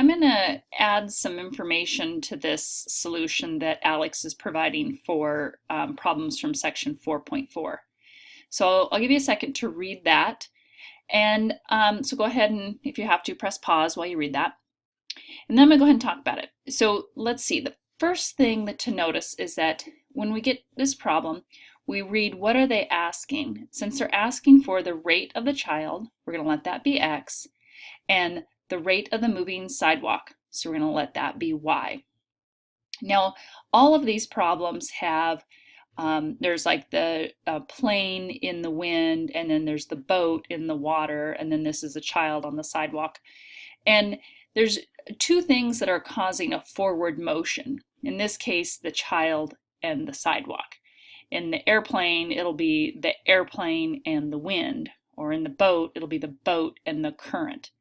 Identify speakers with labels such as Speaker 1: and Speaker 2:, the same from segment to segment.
Speaker 1: I'm going to add some information to this solution that Alex is providing for problems from section 4.4. So I'll give you a second to read that. And so go ahead and, if you have to, press pause while you read that. And then I'm going to go ahead and talk about it. So let's see. The first thing to notice is that when we get this problem, we read, what are they asking? Since they're asking for the rate of the child, we're going to let that be x, and the rate of the moving sidewalk, so we're going to let that be y. Now, all of these problems have, there's like the plane in the wind, and then there's the boat in the water, and then this is a child on the sidewalk. And there's two things that are causing a forward motion. In this case, the child and the sidewalk. In the airplane, it'll be the airplane and the wind, or in the boat, it'll be the boat and the current.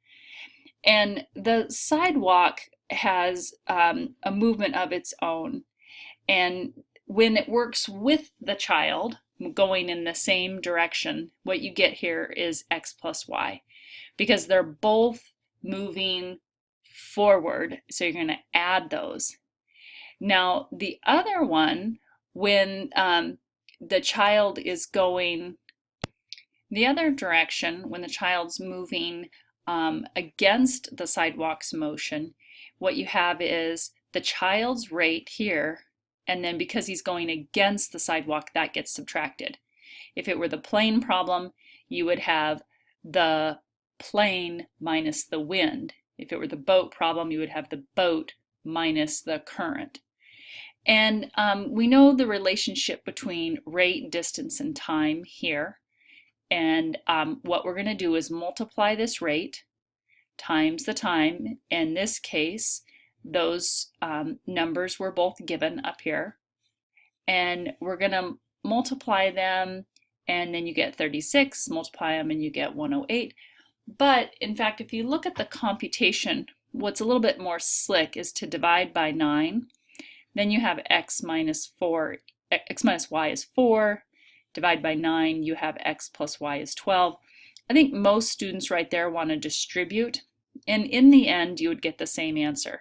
Speaker 1: And the sidewalk has a movement of its own. And when it works with the child, going in the same direction, what you get here is x plus y, because they're both moving forward, so you're going to add those. Now, the other one, when the child is going the other direction, when the child's moving against the sidewalk's motion, what you have is the child's rate here, and then because he's going against the sidewalk, that gets subtracted. If it were the plane problem, you would have the plane minus the wind. If it were the boat problem, you would have the boat minus the current. And we know the relationship between rate, distance, and time here. And what we're going to do is multiply this rate times the time. In this case, those numbers were both given up here. And we're going to multiply them, and then you get 36, multiply them, and you get 108. But in fact, if you look at the computation, what's a little bit more slick is to divide by 9. Then you have x minus y is 4. Divide by 9, you have x plus y is 12. I think most students right there want to distribute, and in the end you would get the same answer.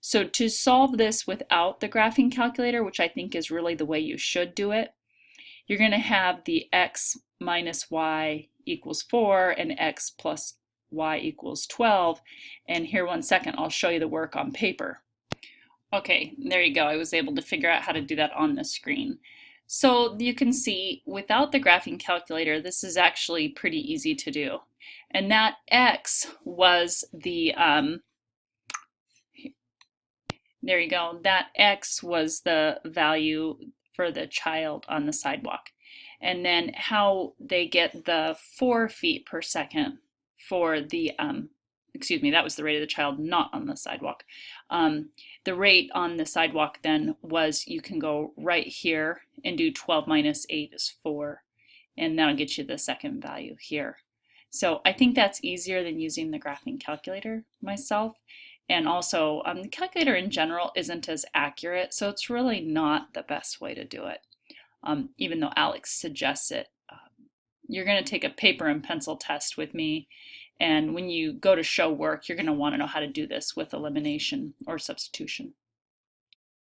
Speaker 1: So to solve this without the graphing calculator, which I think is really the way you should do it, you're going to have the x minus y equals 4 and x plus y equals 12. And here, one second, I'll show you the work on paper. Okay, there you go. I was able to figure out how to do that on the screen. So you can see without the graphing calculator, this is actually pretty easy to do. And that x was the, there you go, that x was the value for the child on the sidewalk. And then how they get the 4 feet per second for the, excuse me, that was the rate of the child not on the sidewalk. The rate on the sidewalk then was, you can go right here and do 12 minus 8 is 4, and that'll get you the second value here. So I think that's easier than using the graphing calculator myself. And also, the calculator in general isn't as accurate, so it's really not the best way to do it, even though Alex suggests it. You're going to take a paper and pencil test with me, and when you go to show work, you're going to want to know how to do this with elimination or substitution.